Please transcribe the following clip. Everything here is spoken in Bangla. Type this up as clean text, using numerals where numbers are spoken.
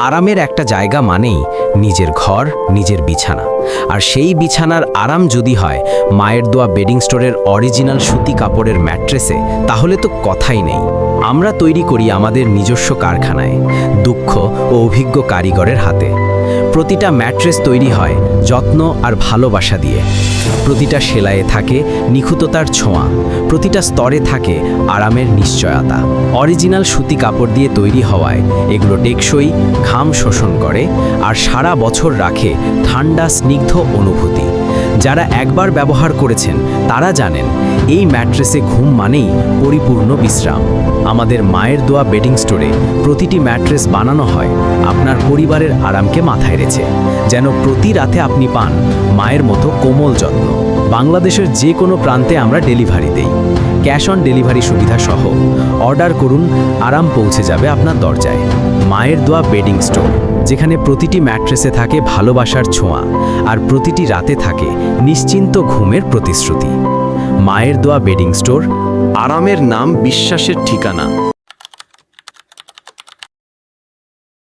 আরামের একটা জায়গা মানেই নিজের ঘর, নিজের বিছানা। আর সেই বিছানার আরাম যদি হয় মায়ের দোয়া বেডিং স্টোরের অরিজিনাল সুতি কাপড়ের ম্যাট্রেসে, তাহলে তো কথাই নেই। আমরা তৈরি করি আমাদের নিজস্ব কারখানায়, দক্ষ ও অভিজ্ঞ কারিগরের হাতে। প্রতিটা ম্যাট্রেস তৈরি হয় যত্ন আর ভালোবাসা দিয়ে। প্রতিটা সেলাইয়ে থাকে নিখুঁততার ছোঁয়া, প্রতিটা স্তরে থাকে আরামের নিশ্চয়তা। অরিজিনাল সুতি কাপড় দিয়ে তৈরি হওয়ায় এগুলো টেকসই, ঘাম শোষণ করে আর সারা বছর রাখে ঠান্ডা স্নিগ্ধ অনুভূতি। যারা একবার ব্যবহার করেছেন তারা জানেন এই ম্যাট্রেসে ঘুম মানেই পরিপূর্ণ বিশ্রাম। আমাদের মায়ের দোয়া বেডিং স্টোরে প্রতিটি ম্যাট্রেস বানানো হয় আপনার পরিবারের আরামকে মাথায় রেখে, যেন প্রতি রাতে আপনি পান মায়ের মতো কোমল যত্ন। বাংলাদেশের যে কোনো প্রান্তে আমরা ডেলিভারি দেই, ক্যাশ অন ডেলিভারি সুবিধা সহ। অর্ডার করুন, আরাম পৌঁছে যাবে আপনার দরজায়। মায়ের দোয়া বেডিং স্টোর, যেখানে প্রতিটি ম্যাট্রেসে থাকে ভালোবাসার ছোঁয়া আর প্রতিটি রাতে থাকে নিশ্চিন্ত ঘুমের প্রতিশ্রুতি। মায়ের দোয়া বেডিং স্টোর, আরামের নাম, বিশ্বাসের ঠিকানা।